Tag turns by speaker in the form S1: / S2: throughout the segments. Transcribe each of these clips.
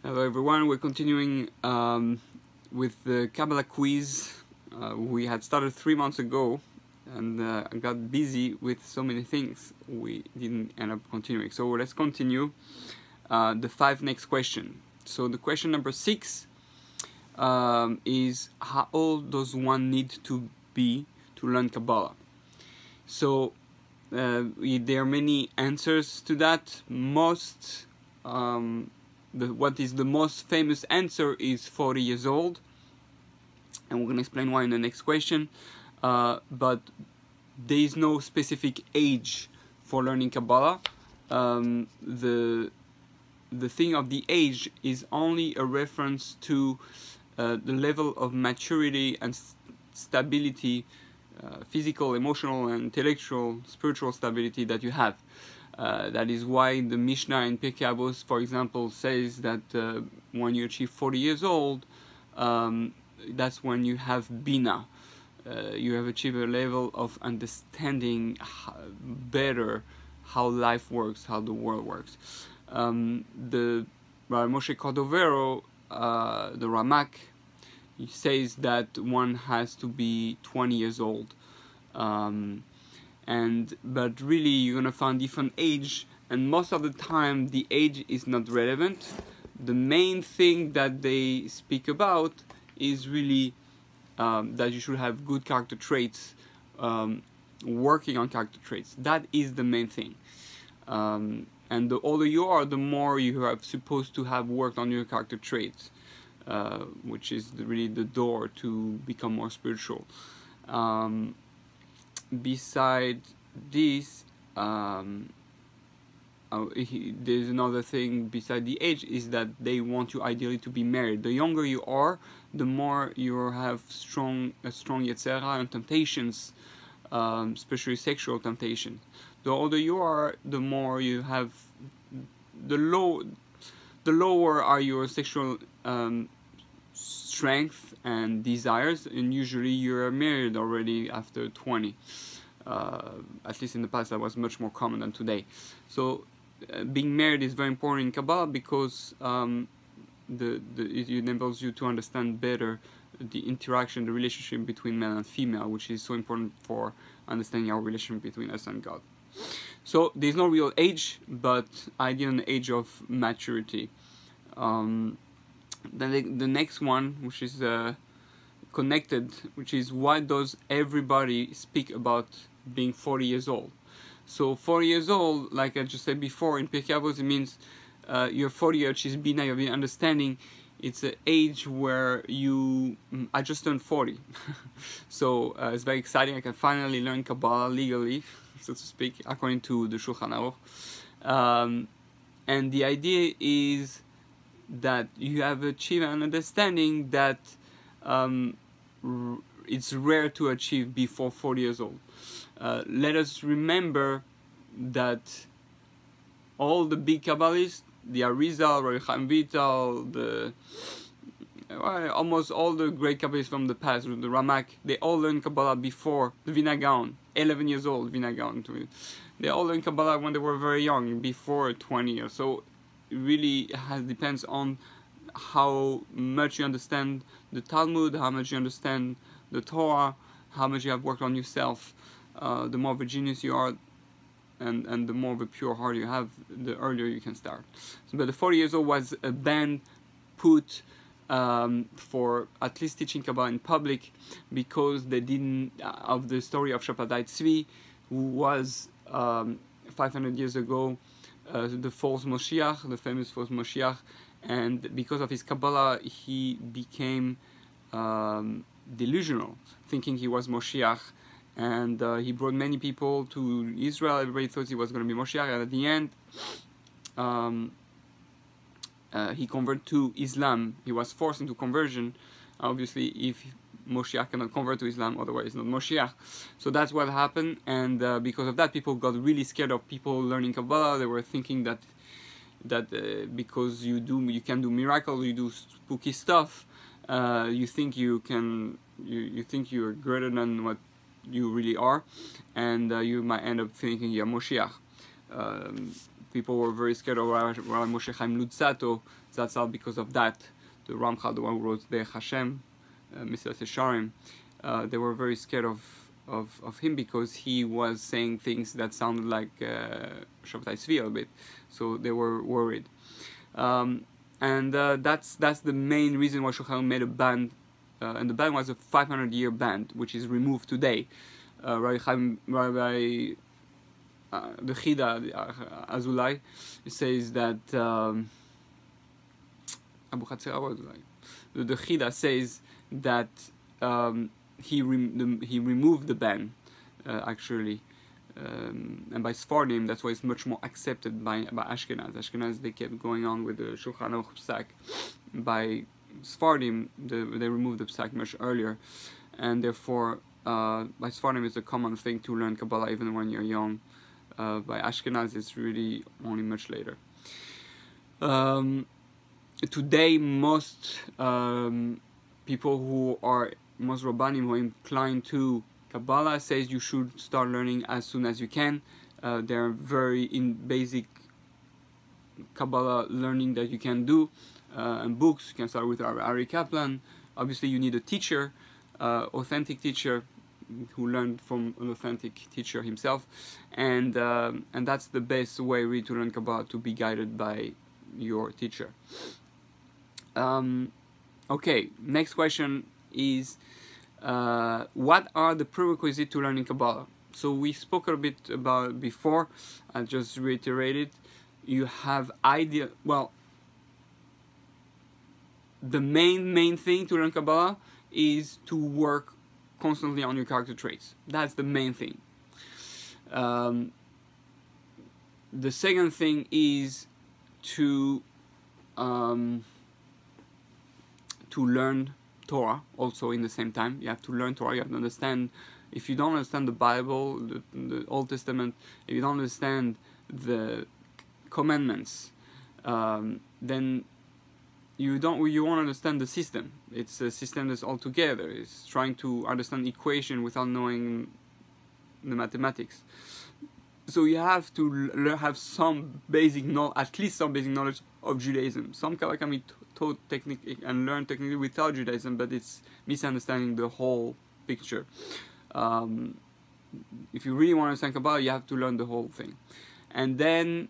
S1: Hello everyone, we're continuing with the Kabbalah Quiz. We had started 3 months ago and I got busy with so many things we didn't end up continuing. So let's continue the 5 next question. So the question number 6 is how old does one need to be to learn Kabbalah? So there are many answers to that. What is the most famous answer is 40 years old, and we're going to explain why in the next question. But there is no specific age for learning Kabbalah. The thing of the age is only a reference to the level of maturity and stability, physical, emotional, and intellectual, spiritual stability that you have. That is why the Mishnah in Pirkei Avos, for example, says that when you achieve 40 years old, that's when you have Bina. You have achieved a level of understanding better how life works, how the world works. The Rabbi Moshe Cordovero, the Ramak, he says that one has to be 20 years old. But really you're gonna find different age, and most of the time the age is not relevant. The main thing that they speak about is really that you should have good character traits, working on character traits. That is the main thing. And the older you are, the more you are supposed to have worked on your character traits, which is really the door to become more spiritual. Besides this, there's another thing beside the age, is that they want you ideally to be married. The younger you are, the more you have a strong Yetzer Hara and temptations, especially sexual temptations. The older you are, the more you have, the lower are your sexual strength and desires, and usually you're married already after 20. At least in the past that was much more common than today. So being married is very important in Kabbalah because it enables you to understand better the interaction, the relationship between male and female, which is so important for understanding our relationship between us and God. So there's no real age, but ideally an age of maturity. Then the next one, which is connected, which is why does everybody speak about being 40 years old? So 40 years old, like I just said before, in Pirkei Avos it means you're 40 years, which is Bina, you've been understanding. It's an age where I just turned 40. So it's very exciting. I can finally learn Kabbalah legally, so to speak, according to the Shulchan Aruch. And the idea is that you have achieved an understanding that it's rare to achieve before 40 years old. Let us remember that all the big Kabbalists, the Arizal, Rabbi Chaim Vital, almost all the great Kabbalists from the past, the Ramak, they all learned Kabbalah before the Vilna Gaon, 11 years old, Vilna Gaon. They all learned Kabbalah when they were very young, before 20 years. So it really depends on how much you understand the Talmud, how much you understand the Torah, how much you have worked on yourself. The more of a genius you are, and the more of a pure heart you have, the earlier you can start. So, but the 40 years old was a ban put for at least teaching Kabbalah in public, because they didn't, of the story of Shabbatai Tzvi, who was 500 years ago the false Moshiach, the famous false Moshiach, and because of his Kabbalah he became delusional, thinking he was Moshiach, and he brought many people to Israel. Everybody thought he was going to be Moshiach, and at the end he converted to Islam. He was forced into conversion. Obviously, if Moshiach cannot convert to Islam, otherwise it's not Moshiach. So that's what happened, and because of that, people got really scared of people learning Kabbalah. They were thinking that because you can do miracles, you do spooky stuff, you think you think you're greater than what you really are, and you might end up thinking you're Moshiach. people were very scared of Rabbi Moshe Chaim Luzzatto Zatzal because of that. The Ramchal, the one who wrote Derech Hashem, Mesilas Yesharim, they were very scared of him because he was saying things that sounded like Shabbatai Tzvi a bit, so they were worried. And that's the main reason why Shulchan Aruch made a ban, and the ban was a 500-year ban, which is removed today. Rabbi the Chida Azulai says that Abu Chatzir Azulai, the Chida says that he removed the ban actually, and by Sfardim that's why it's much more accepted by Ashkenaz. Ashkenaz, they kept going on with the Shulchan Aruch Psak. By Sfardim they removed the Psak much earlier, and therefore by Sfardim it's a common thing to learn Kabbalah even when you're young. By Ashkenaz it's really only much later. Today most people who are, most Rabbanim who are inclined to Kabbalah says you should start learning as soon as you can. There are very basic Kabbalah learning that you can do, and books. You can start with Ari Kaplan. Obviously you need a teacher, authentic teacher who learned from an authentic teacher himself, and that's the best way really to learn Kabbalah, to be guided by your teacher. Okay, next question is what are the prerequisites to learning Kabbalah? So we spoke a bit about it before. I'll just reiterate it. You have well, the main thing to learn Kabbalah is to work constantly on your character traits. That's the main thing. The second thing is to learn Torah also in the same time. You have to learn Torah. You have to understand. If you don't understand the Bible, the Old Testament, if you don't understand the commandments, then you won't understand the system. It's a system that's all together. It's trying to understand equation without knowing the mathematics. So you have to have some basic at least some basic knowledge of Judaism. Some Kabbalah can be taught technically and learned technically without Judaism, but it's misunderstanding the whole picture. If you really want to understand Kabbalah, you have to learn the whole thing, and then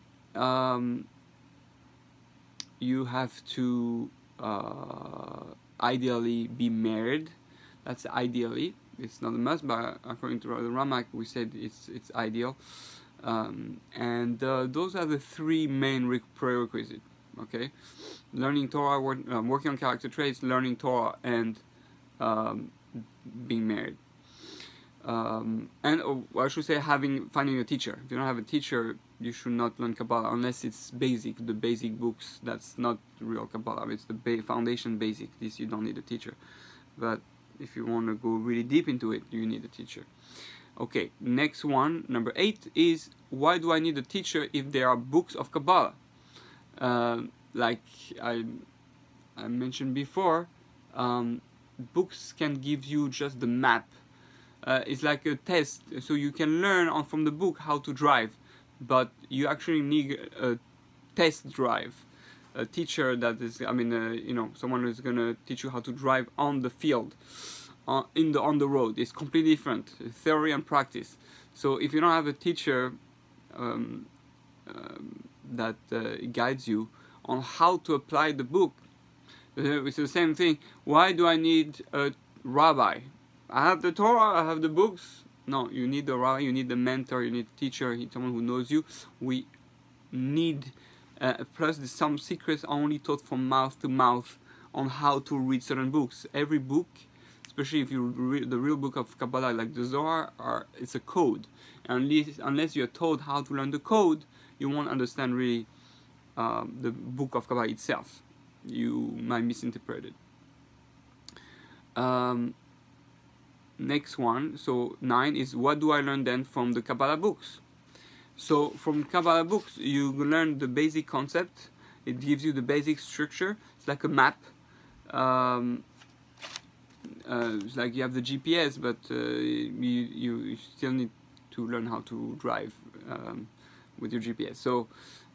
S1: you have to ideally be married. That's ideally. It's not a must, but according to the Ramak, we said it's ideal. And those are the three main prerequisites. Okay, learning Torah, working on character traits, learning Torah, and being married. And I should say finding a teacher. If you don't have a teacher, you should not learn Kabbalah unless it's basic, the basic books. That's not real Kabbalah. It's the foundation basic. This you don't need a teacher. But if you want to go really deep into it, you need a teacher. Okay, next one, number 8 is, why do I need a teacher if there are books of Kabbalah? Like I mentioned before, books can give you just the map. It's like a test, so you can learn from the book how to drive, but you actually need a test drive. A teacher that is, someone who's gonna teach you how to drive on the field, on the road. It's completely different, theory and practice. So if you don't have a teacher that guides you on how to apply the book, it's the same thing. Why do I need a rabbi? I have the Torah, I have the books. No, you need the rabbi, you need the mentor, you need a teacher, someone who knows you. We need, plus there's some secrets only taught from mouth to mouth on how to read certain books. Every book, especially if you read the real book of Kabbalah, like the Zohar, it's a code. And unless you're told how to learn the code, you won't understand really the book of Kabbalah itself. You might misinterpret it. Next one, so 9 is, what do I learn then from the Kabbalah books? So from Kabbalah books, you learn the basic concept. It gives you the basic structure. It's like a map. It's like you have the GPS, but you still need to learn how to drive with your GPS. So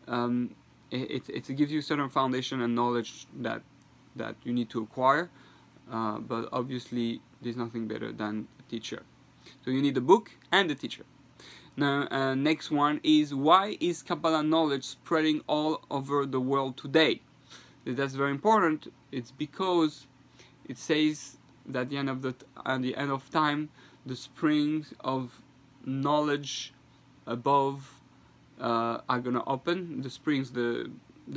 S1: it gives you certain foundation and knowledge that you need to acquire, but obviously there's nothing better than a teacher. So you need a book and a teacher. Now, next one is, why is Kabbalah knowledge spreading all over the world today? That's very important. It's because it says that at the end of time, the springs of knowledge above are gonna open. The springs, the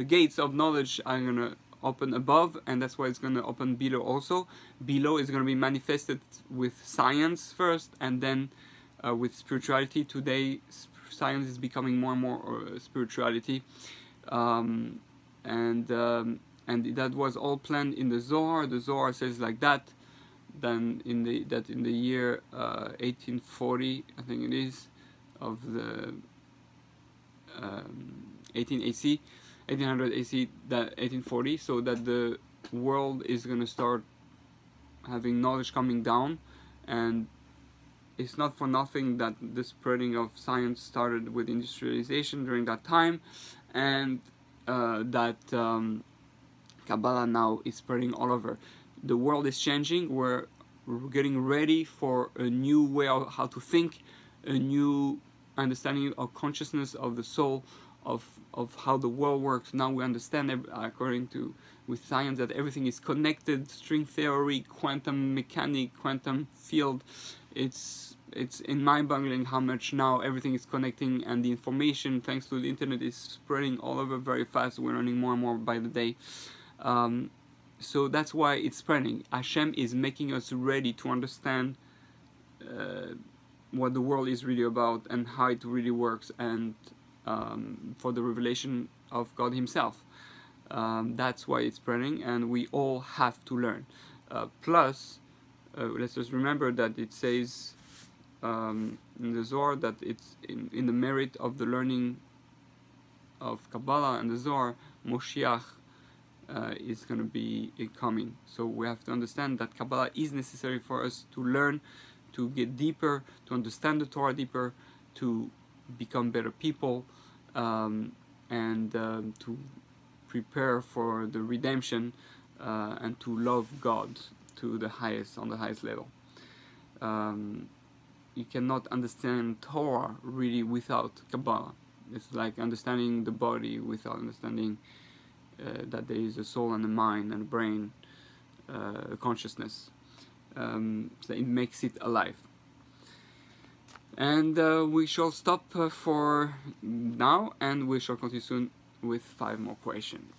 S1: gates of knowledge are gonna open above, and that's why it's gonna open below also. Below is gonna be manifested with science first, and then with spirituality. Today, science is becoming more and more spirituality, and that was all planned in the Zohar. The Zohar says like that. Then in the year 1840, I think it is, of the 1800 AC, that 1840, so that the world is gonna start having knowledge coming down. And it's not for nothing that the spreading of science started with industrialization during that time, and that Kabbalah now is spreading all over. The world is changing. We're getting ready for a new way of how to think, a new understanding of consciousness of the soul, of how the world works. Now we understand, according to with science, that everything is connected. String theory, quantum mechanics, quantum field. It's mind-boggling how much now everything is connecting, and the information, thanks to the internet, is spreading all over very fast. We're learning more and more by the day. So that's why it's spreading. Hashem is making us ready to understand what the world is really about and how it really works, and for the revelation of God Himself. That's why it's spreading, and we all have to learn. Plus, let's just remember that it says in the Zohar that it's in the merit of the learning of Kabbalah and the Zohar, Moshiach is going to be coming. So we have to understand that Kabbalah is necessary for us to learn, to get deeper, to understand the Torah deeper, to become better people, and to prepare for the redemption, and to love God to the highest, on the highest level. You cannot understand Torah really without Kabbalah. It's like understanding the body without understanding that there is a soul and a mind and a brain, a consciousness. So it makes it alive. And we shall stop for now, and we shall continue soon with 5 more questions.